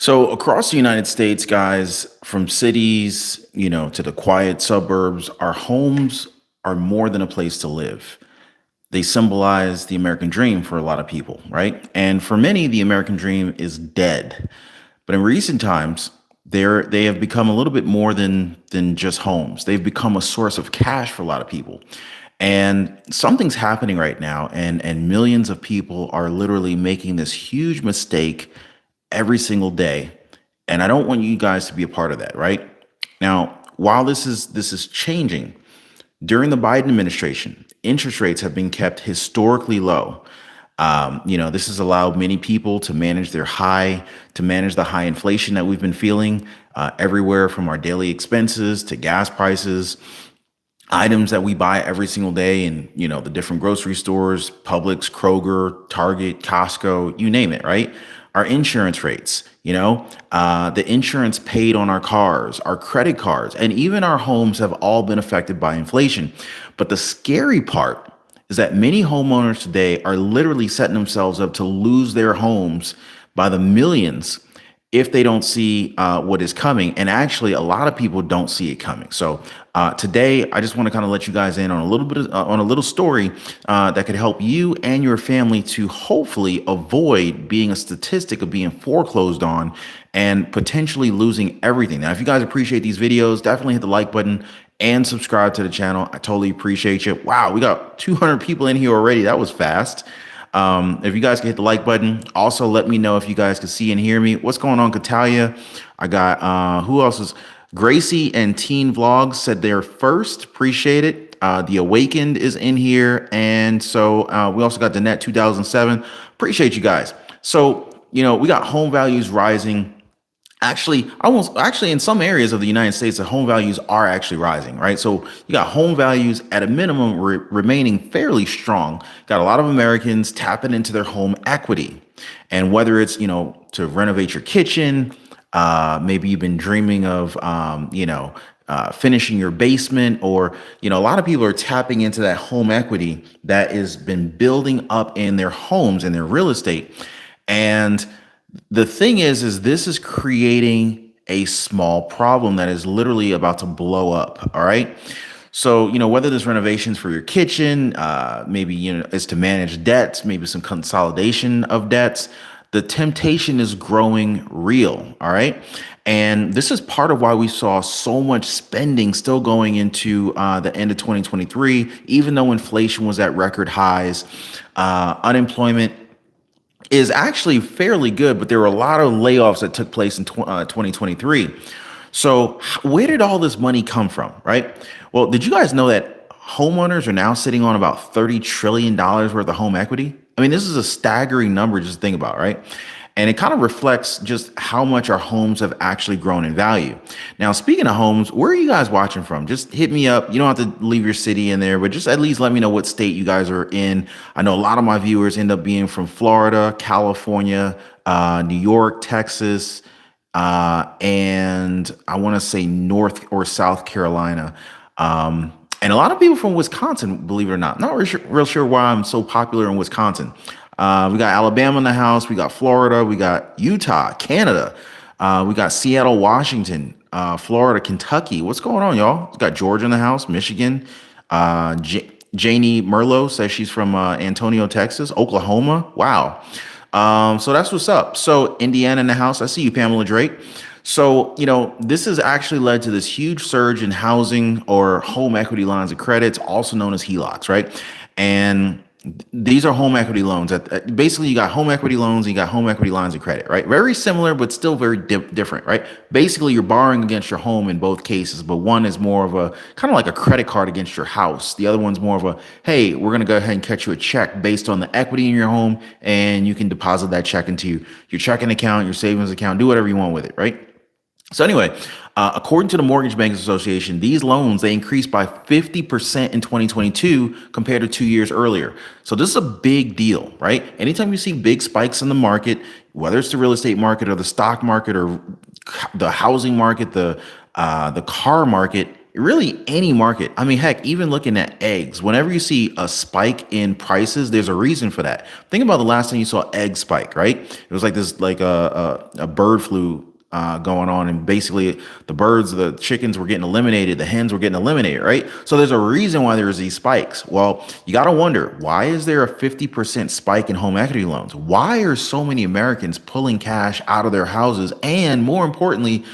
So across the United States, guys, from cities, to the quiet suburbs, our homes are more than a place to live. They symbolize the American dream for a lot of people, right? And for many, the American dream is dead. But in recent times, they have become a little bit more than just homes. They've become a source of cash for a lot of people. And something's happening right now, and millions of people are literally making this huge mistake every single day. And I don't want you guys to be a part of that, right? Now, while this is changing, during the Biden administration, interest rates have been kept historically low. This has allowed many people to manage the high inflation that we've been feeling everywhere from our daily expenses to gas prices, items that we buy every single day in, the different grocery stores, Publix, Kroger, Target, Costco, you name it, right? Our insurance rates, the insurance paid on our cars, our credit cards, and even our homes have all been affected by inflation. But the scary part is that many homeowners today are literally setting themselves up to lose their homes by the millions if they don't see what is coming. And actually, a lot of people don't see it coming. So today, I just want to kind of let you guys in on a little bit on a little story that could help you and your family to hopefully avoid being a statistic of being foreclosed on and potentially losing everything. Now, if you guys appreciate these videos, definitely hit the like button and subscribe to the channel. I totally appreciate you. Wow, we got 200 people in here already. That was fast. If you guys can hit the like button, also let me know if you guys can see and hear me. What's going on, Catalia? I got who else is Gracie and Teen Vlogs said they're first. Appreciate it. The Awakened is in here, and so we also got Danette 2007. Appreciate you guys. So we got home values rising. Actually, in some areas of the United States, the home values are actually rising, right? So you got home values at a minimum remaining fairly strong. Got a lot of Americans tapping into their home equity. And whether it's, to renovate your kitchen, maybe you've been dreaming of, finishing your basement, or, a lot of people are tapping into that home equity that has been building up in their homes and their real estate. And the thing is this is creating a small problem that is literally about to blow up. All right. So, whether there's renovations for your kitchen, maybe, is to manage debts, maybe some consolidation of debts, the temptation is growing real. All right. And this is part of why we saw so much spending still going into the end of 2023, even though inflation was at record highs. Unemployment is actually fairly good, but there were a lot of layoffs that took place in 2023. So where did all this money come from, right? Well, did you guys know that homeowners are now sitting on about $30 trillion worth of home equity? I mean, this is a staggering number just to think about, right? And it kind of reflects just how much our homes have actually grown in value. Now, speaking of homes, where are you guys watching from? Just hit me up. You don't have to leave your city in there, but just at least let me know what state you guys are in. I know a lot of my viewers end up being from Florida, California, New York, Texas, and I want to say North or South Carolina. And a lot of people from Wisconsin, believe it or not. Not real sure why I'm so popular in Wisconsin. We got Alabama in the house. We got Florida. We got Utah, Canada. We got Seattle, Washington, Florida, Kentucky. What's going on, y'all? We got Georgia in the house, Michigan. Janie Merlot says she's from Antonio, Texas, Oklahoma. Wow. So that's what's up. So Indiana in the house. I see you, Pamela Drake. So, this has actually led to this huge surge in housing or home equity lines of credits, also known as HELOCs, right? And these are home equity loans. Basically, you got home equity loans and you got home equity lines of credit, right? Very similar, but still very different, right? Basically, you're borrowing against your home in both cases, but one is more of a kind of like a credit card against your house. The other one's more of a, hey, we're going to go ahead and cut you a check based on the equity in your home, and you can deposit that check into your checking account, your savings account, do whatever you want with it, right? So anyway, according to the Mortgage Bankers Association, these loans, they increased by 50% in 2022 compared to 2 years earlier. So this is a big deal, right? Anytime you see big spikes in the market, whether it's the real estate market or the stock market or the housing market, the car market, really any market. I mean, heck, even looking at eggs, whenever you see a spike in prices, there's a reason for that. Think about the last time you saw egg spike, right? It was like this, like a bird flu going on, and basically the chickens were getting eliminated, the hens were getting eliminated, right? So there's a reason why there's these spikes. Well, you got to wonder, why is there a 50% spike in home equity loans? Why are so many Americans pulling cash out of their houses? And more importantly,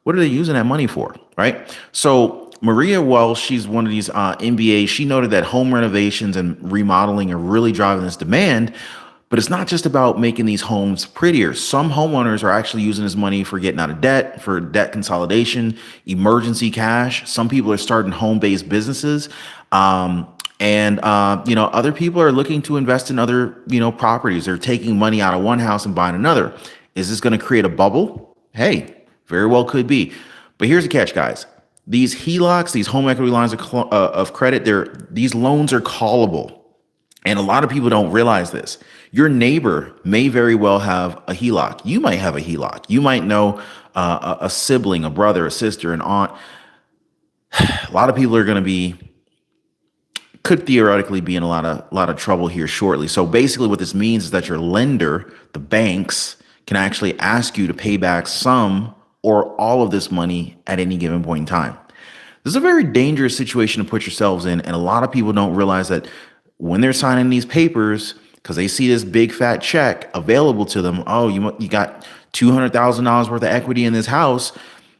what are they using that money for, right? So Maria Wells, she's one of these MBAs. She noted that home renovations and remodeling are really driving this demand. But it's not just about making these homes prettier. Some homeowners are actually using this money for getting out of debt, for debt consolidation, emergency cash. Some people are starting home-based businesses. Other people are looking to invest in other, properties. They're taking money out of one house and buying another. Is this going to create a bubble? Hey, very well could be. But here's the catch, guys. These HELOCs, these home equity lines of credit, these loans are callable. And a lot of people don't realize this. Your neighbor may very well have a HELOC. You might have a HELOC. You might know a sibling, a brother, a sister, an aunt. A lot of people could theoretically be in a lot of trouble here shortly. So basically what this means is that your lender, the banks, can actually ask you to pay back some or all of this money at any given point in time. This is a very dangerous situation to put yourselves in. And a lot of people don't realize that when they're signing these papers, because they see this big fat check available to them, oh, you got $200,000 worth of equity in this house.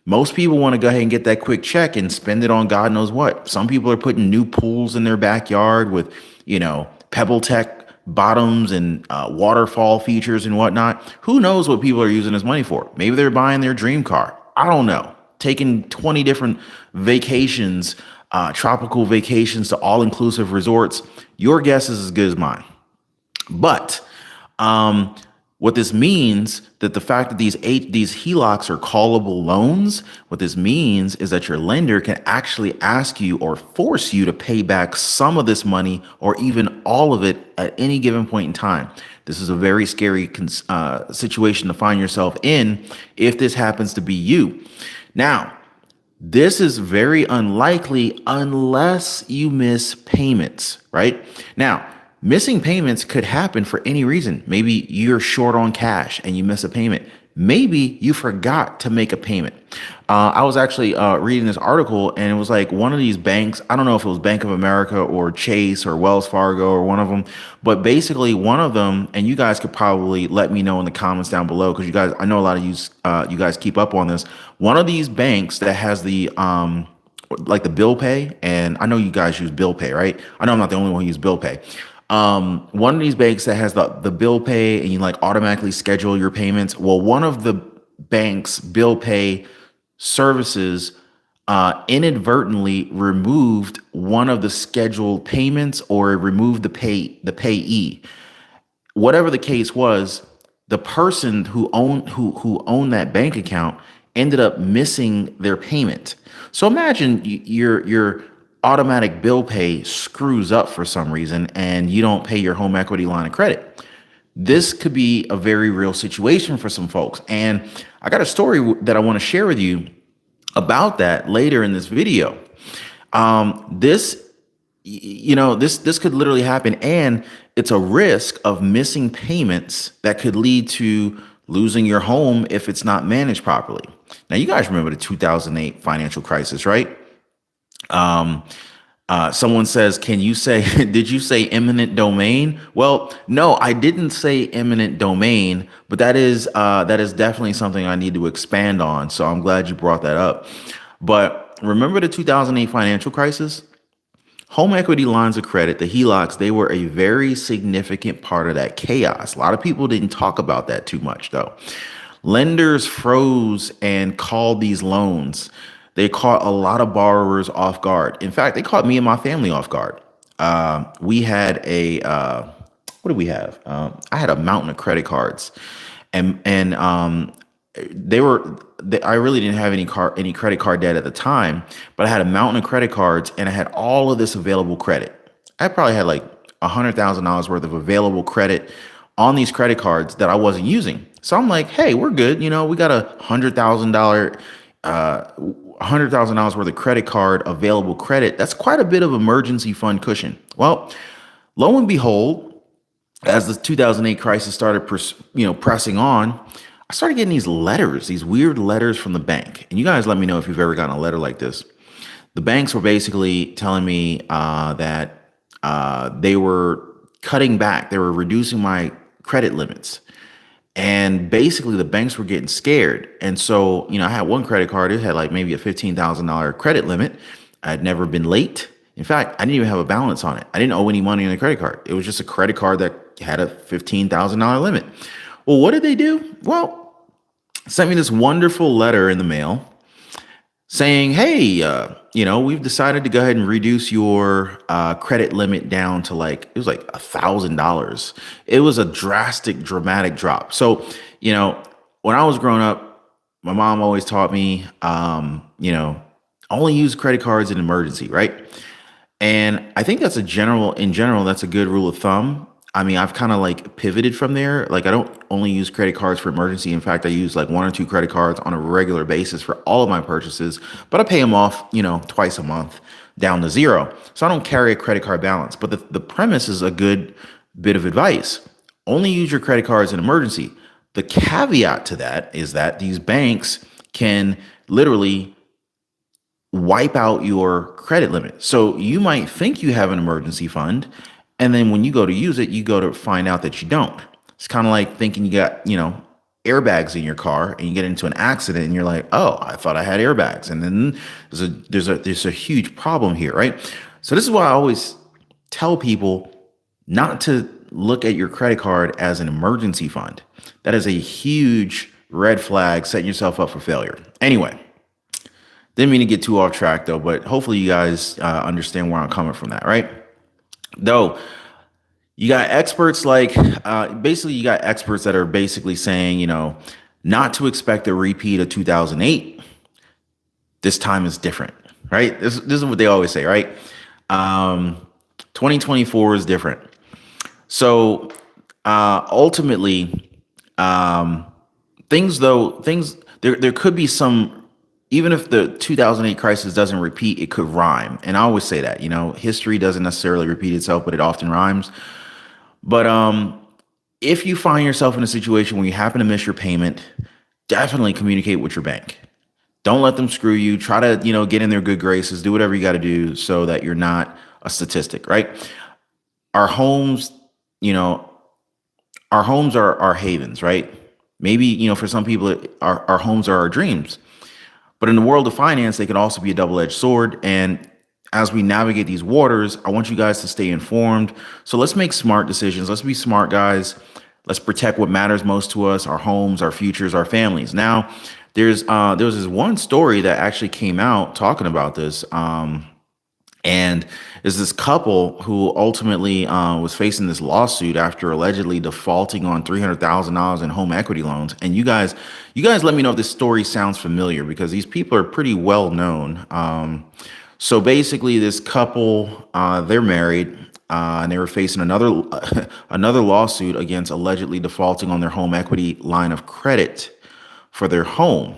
Most people want to go ahead and get that quick check and spend it on God knows what. Some people are putting new pools in their backyard with, Pebble Tech bottoms and waterfall features and whatnot. Who knows what people are using this money for? Maybe they're buying their dream car. I don't know. Taking 20 different vacations, tropical vacations to all-inclusive resorts. Your guess is as good as mine. But what this means, that the fact that these HELOCs are callable loans, what this means is that your lender can actually ask you or force you to pay back some of this money or even all of it at any given point in time. This is a very scary situation to find yourself in if this happens to be you. Now, this is very unlikely unless you miss payments, right? Now, missing payments could happen for any reason. Maybe you're short on cash and you miss a payment. Maybe you forgot to make a payment. I was actually reading this article, and it was like one of these banks, I don't know if it was Bank of America or Chase or Wells Fargo or one of them, but basically one of them, and you guys could probably let me know in the comments down below, because I know a lot of you guys keep up on this. One of these banks that has the like the bill pay, and I know you guys use bill pay, right? I know I'm not the only one who uses bill pay. One of these banks that has the bill pay, and you like automatically schedule your payments. Well, one of the bank's bill pay services inadvertently removed one of the scheduled payments, or removed the payee. Whatever the case was, the person who owned that bank account ended up missing their payment. So imagine your automatic bill pay screws up for some reason and you don't pay your home equity line of credit. This could be a very real situation for some folks. And I got a story that I want to share with you about that later in this video. This could literally happen, and it's a risk of missing payments that could lead to losing your home if it's not managed properly. Now, you guys remember the 2008 financial crisis, right? Someone says, did you say eminent domain? Well, no, I didn't say eminent domain, but that is definitely something I need to expand on. So I'm glad you brought that up. But remember the 2008 financial crisis? Home equity lines of credit, the HELOCs, they were a very significant part of that chaos. A lot of people didn't talk about that too much, though. Lenders froze and called these loans. They caught a lot of borrowers off guard. In fact, they caught me and my family off guard. We had what did we have? I had a mountain of credit cards, and I really didn't have any credit card debt at the time, but I had a mountain of credit cards, and I had all of this available credit. I probably had like $100,000 worth of available credit on these credit cards that I wasn't using. So I'm like, hey, we're good. We got $100,000 worth of credit card available credit. That's quite a bit of emergency fund cushion. Well, lo and behold, as the 2008 crisis started, pressing on, I started getting these letters, these weird letters from the bank. And you guys let me know if you've ever gotten a letter like this. The banks were basically telling me that they were cutting back, they were reducing my credit limits. And basically, the banks were getting scared. And so, I had one credit card, it had like maybe a $15,000 credit limit. I had never been late. In fact, I didn't even have a balance on it. I didn't owe any money on the credit card. It was just a credit card that had a $15,000 limit. Well, what did they do? Well, sent me this wonderful letter in the mail saying, hey, we've decided to go ahead and reduce your credit limit down to it was like $1,000. It was a dramatic drop. So, when I was growing up, my mom always taught me, only use credit cards in emergency, right? And I think in general, that's a good rule of thumb. I mean, I've kind of pivoted from there. I don't only use credit cards for emergency. In fact, I use one or two credit cards on a regular basis for all of my purchases, but I pay them off, twice a month down to zero. So I don't carry a credit card balance. But the premise is a good bit of advice. Only use your credit cards in emergency. The caveat to that is that these banks can literally wipe out your credit limit. So you might think you have an emergency fund, and then when you go to use it, you go to find out that you don't. It's kind of like thinking you got, airbags in your car and you get into an accident and you're like, oh, I thought I had airbags. And then there's a huge problem here, right? So this is why I always tell people not to look at your credit card as an emergency fund. That is a huge red flag, setting yourself up for failure. Anyway, didn't mean to get too off track though, but hopefully you guys understand where I'm coming from that, right? Though you got experts you got experts that are basically saying, not to expect a repeat of 2008. This time is different, right? This is what they always say, right? 2024 is different. So ultimately, there could be some. Even if the 2008 crisis doesn't repeat, it could rhyme. And I always say that, history doesn't necessarily repeat itself, but it often rhymes. But if you find yourself in a situation where you happen to miss your payment, definitely communicate with your bank. Don't let them screw you. Try to, get in their good graces, do whatever you got to do so that you're not a statistic, right? Our homes, are havens, right? Maybe, for some people, our homes are our dreams. But in the world of finance, they can also be a double-edged sword. And as we navigate these waters, I want you guys to stay informed. So let's make smart decisions. Let's be smart, guys. Let's protect what matters most to us, our homes, our futures, our families. Now, there was this one story that actually came out talking about this. And there's this couple who ultimately was facing this lawsuit after allegedly defaulting on $300,000 in home equity loans. And you guys let me know if this story sounds familiar, because these people are pretty well known. So basically, this couple, they're married, and they were facing another lawsuit against allegedly defaulting on their home equity line of credit for their home.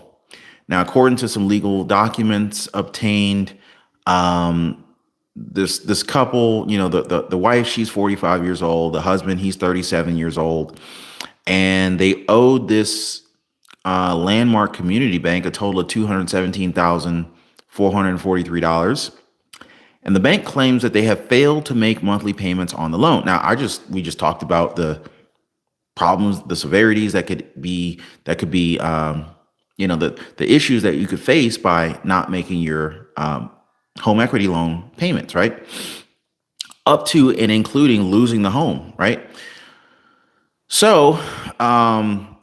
Now, according to some legal documents obtained, this couple, the wife, she's 45 years old. The husband, he's 37 years old. And they owed this Landmark Community Bank a total of $217,443. And the bank claims that they have failed to make monthly payments on the loan. Now, we just talked about the problems, the severities that could be, the issues that you could face by not making your home equity loan payments, right? Up to and including losing the home, right? So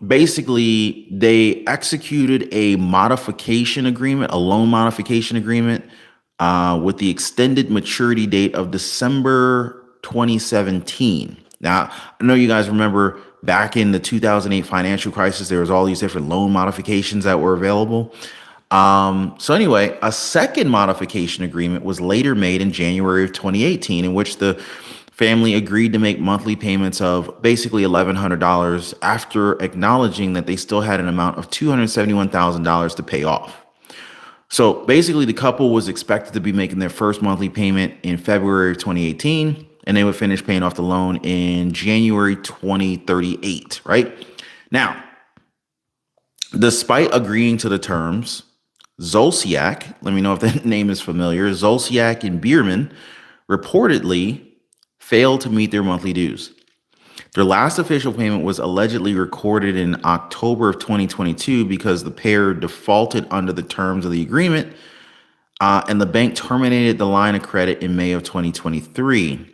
basically, they executed a modification agreement, a loan modification agreement with the extended maturity date of December 2017. Now, I know you guys remember back in the 2008 financial crisis, there was all these different loan modifications that were available. So anyway, a second modification agreement was later made in January of 2018, in which the family agreed to make monthly payments of basically $1,100 after acknowledging that they still had an amount of $271,000 to pay off. So basically, the couple was expected to be making their first monthly payment in February of 2018, and they would finish paying off the loan in January 2038, right? Now, despite agreeing to the terms, Zolciak, let me know if that name is familiar, Zolciak and Bierman reportedly failed to meet their monthly dues. Their last official payment was allegedly recorded in October of 2022 because the pair defaulted under the terms of the agreement, and the bank terminated the line of credit in May of 2023.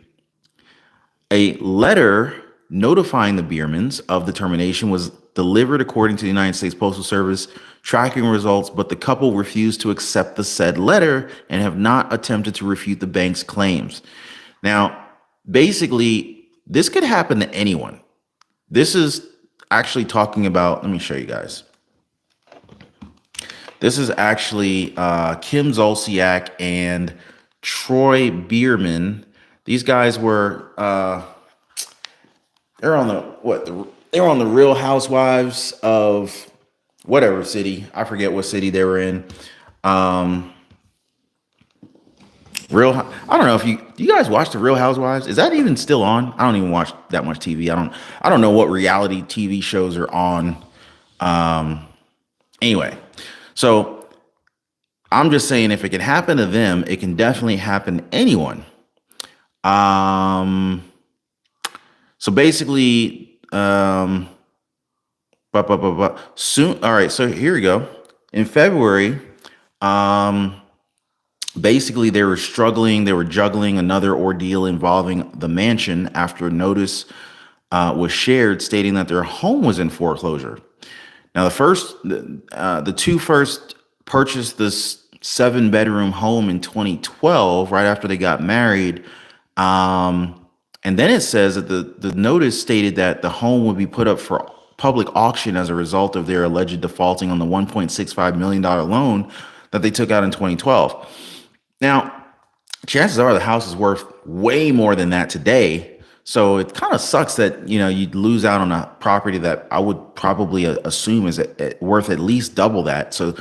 A letter notifying the Biermans of the termination was delivered according to the United States Postal Service tracking results, but the couple refused to accept the said letter and have not attempted to refute the bank's claims. Now, basically, this could happen to anyone. This is actually talking about, let me show you guys. This is actually Kim Zolciak and Troy Bierman. These guys were they're on they were on the Real Housewives of whatever city. I forget what city they were in. I don't know if do you guys watch the Real Housewives? Is that even still on? I don't even watch that much TV. I don't know what reality TV shows are on. Anyway, so I'm just saying if it can happen to them, it can definitely happen to anyone. So basically, soon. All right. So here we go. In February, basically they were struggling. They were juggling another ordeal involving the mansion after a notice was shared stating that their home was in foreclosure. Now, the two first purchased this 7-bedroom home in 2012, right after they got married. And then it says that the notice stated that the home would be put up for public auction as a result of their alleged defaulting on the $1.65 million loan that they took out in 2012. Now, chances are the house is worth way more than that today. So it kind of sucks that, you'd lose out on a property that I would probably assume is worth at least double that. So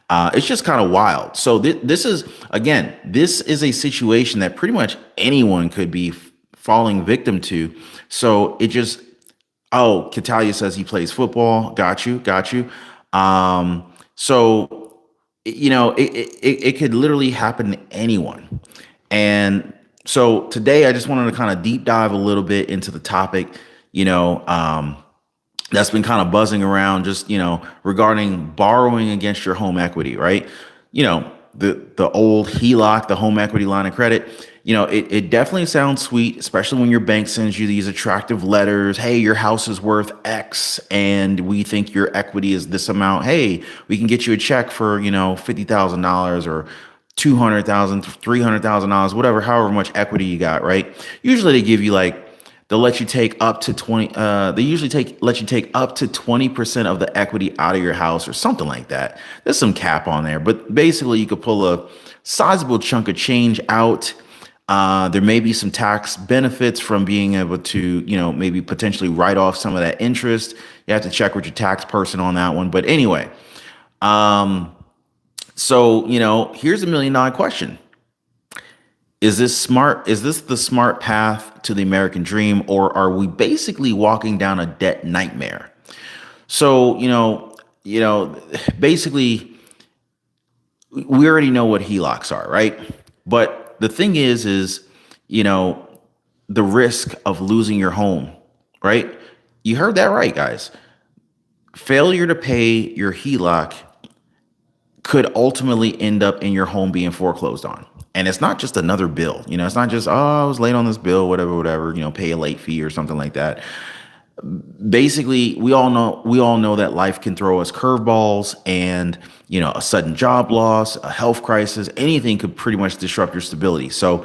it's just kind of wild. So this is a situation that pretty much anyone could be falling victim to. So it just, Catalia says he plays football. Got you. So, it could literally happen to anyone. And so today I just wanted to kind of deep dive a little bit into the topic, that's been kind of buzzing around just, regarding borrowing against your home equity, right? The old HELOC, the home equity line of credit, it definitely sounds sweet, especially when your bank sends you these attractive letters. Hey, your house is worth X and we think your equity is this amount. Hey, we can get you a check for, $50,000 or $200,000, $300,000, whatever, however much equity you got, right? Usually they give you they'll let you take up to 20, let you take up to 20% of the equity out of your house or something like that. There's some cap on there, but basically you could pull a sizable chunk of change out. There may be some tax benefits from being able to, maybe potentially write off some of that interest. You have to check with your tax person on that one. But anyway, so, here's a $1 million question. Is this smart? Is this the smart path to the American dream, or are we basically walking down a debt nightmare? So, basically we already know what HELOCs are, right? But the thing is, the risk of losing your home, right? You heard that right, guys. Failure to pay your HELOC could ultimately end up in your home being foreclosed on. And it's not just another bill. It's not just, I was late on this bill, whatever, pay a late fee or something like that. Basically, we all know that life can throw us curveballs, and, a sudden job loss, a health crisis, anything could pretty much disrupt your stability. So,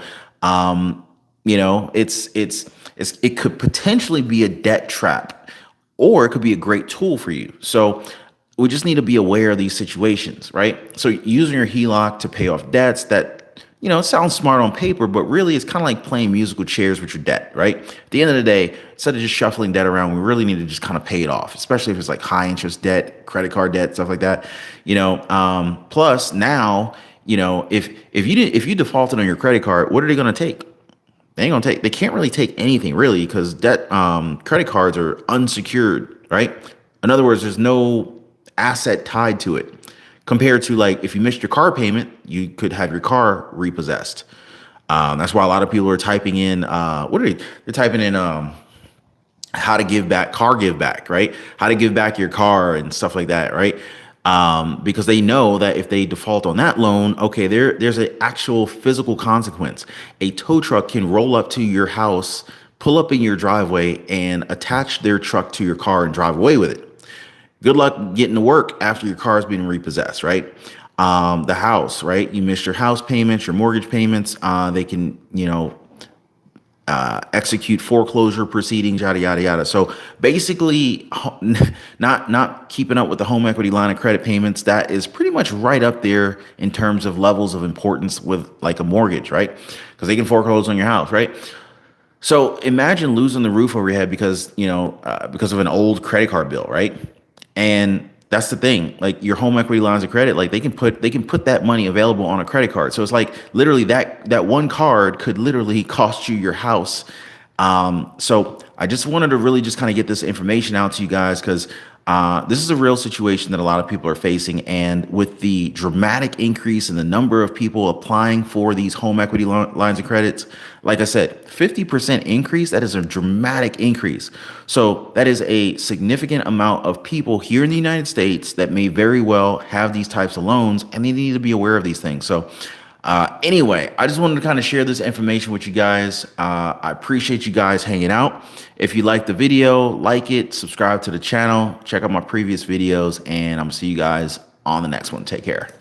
it could potentially be a debt trap, or it could be a great tool for you. So we just need to be aware of these situations, right? So using your HELOC to pay off debts that It sounds smart on paper, but really it's kind of like playing musical chairs with your debt, right? At the end of the day, instead of just shuffling debt around, we really need to just kind of pay it off, especially if it's like high interest debt, credit card debt, stuff like that. Plus now, if you defaulted on your credit card, what are they going to take? They can't really take anything really because debt credit cards are unsecured, right? In other words, there's no asset tied to it. Compared to like if you missed your car payment, you could have your car repossessed. That's why a lot of people are typing in what are they? They're typing in how to give back car give back, right? How to give back your car and stuff like that, right? Because they know that if they default on that loan, okay, there's an actual physical consequence. A tow truck can roll up to your house, pull up in your driveway, and attach their truck to your car and drive away with it. Good luck getting to work after your car's been repossessed, right? The house, right? You missed your house payments, your mortgage payments. They can, execute foreclosure proceedings, yada yada yada. So basically, not keeping up with the home equity line of credit payments, that is pretty much right up there in terms of levels of importance with like a mortgage, right? Because they can foreclose on your house, right? So imagine losing the roof over your head because of an old credit card bill, right? And that's the thing, like your home equity lines of credit, like they can put that money available on a credit card. So it's like literally that one card could literally cost you your house. So I just wanted to really just kind of get this information out to you guys because this is a real situation that a lot of people are facing. And with the dramatic increase in the number of people applying for these home equity lines of credits, like I said, 50% increase, that is a dramatic increase. So that is a significant amount of people here in the United States that may very well have these types of loans, and they need to be aware of these things. So anyway, I just wanted to kind of share this information with you guys. I appreciate you guys hanging out. If you like the video, like it, subscribe to the channel, check out my previous videos, and I'm gonna see you guys on the next one. Take care.